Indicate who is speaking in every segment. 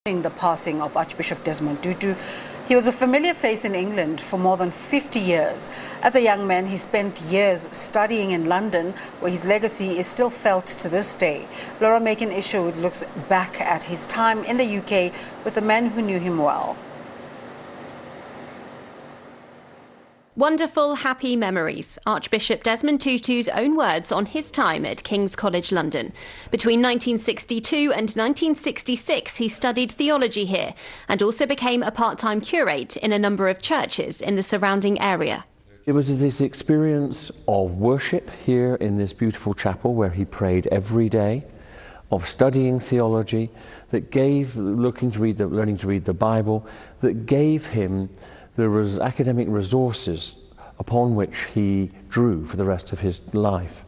Speaker 1: The passing of Archbishop Desmond Tutu. He was a familiar face in England for more than 50 years. As a young man, he spent years studying in London, where his legacy is still felt to this day. Makin-Isherwood looks back at his time in the UK with the men who knew him well.
Speaker 2: Wonderful, happy memories. Archbishop Desmond Tutu's own words on his time at King's College London. Between 1962 and 1966, he studied theology here and also became a part-time curate in a number of churches in the surrounding area.
Speaker 3: It was this experience of worship here in this beautiful chapel where he prayed every day, of studying theology, that gave, learning to read the Bible, that gave him the academic resources upon which he drew for the rest of his life.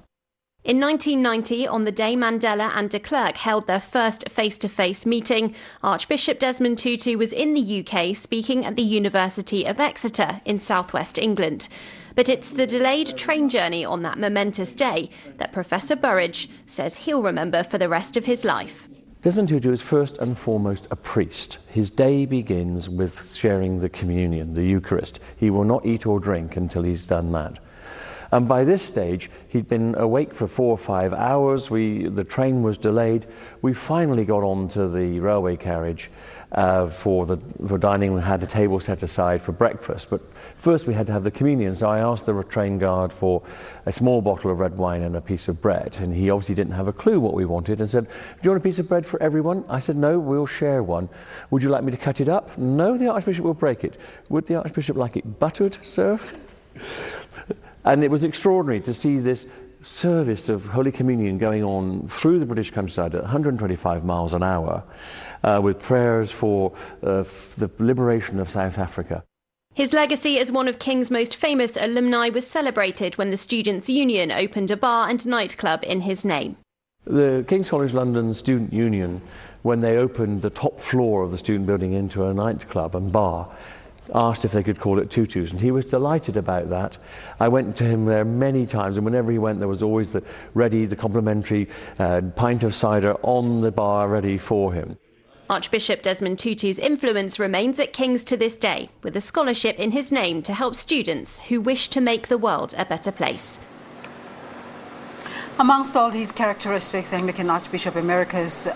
Speaker 2: In 1990, on the day Mandela and de Klerk held their first face-to-face meeting, Archbishop Desmond Tutu was in the UK speaking at the University of Exeter in southwest England. But it's the delayed train journey on that momentous day that Professor Burridge says he'll remember for the rest of his life.
Speaker 3: Desmond Tutu is first and foremost a priest. His day begins with sharing the communion, the Eucharist. He will not eat or drink until he's done that. And by this stage, he'd been awake for 4 or 5 hours. The train was delayed. We finally got onto the railway carriage for dining. We had a table set aside for breakfast. But first we had to have the communion. So I asked the train guard for a small bottle of red wine and a piece of bread. And he obviously didn't have a clue what we wanted and said, "Do you want a piece of bread for everyone?" I said, "No, we'll share one." "Would you like me to cut it up?" "No, the Archbishop will break it." "Would the Archbishop like it buttered, sir?" And it was extraordinary to see this service of Holy Communion going on through the British countryside at 125 miles an hour with prayers for the liberation of South Africa.
Speaker 2: His legacy as one of King's most famous alumni was celebrated when the Students' Union opened a bar and nightclub in his name.
Speaker 3: The King's College London Student Union, when they opened the top floor of the student building into a nightclub and bar, asked if they could call it Tutu's, and he was delighted about that. I went to him there many times, and whenever he went, there was always the complimentary pint of cider on the bar ready for him.
Speaker 2: Archbishop Desmond Tutu's influence remains at King's to this day, with a scholarship in his name to help students who wish to make the world a better place.
Speaker 1: Amongst all his characteristics, Anglican Archbishop Emeritus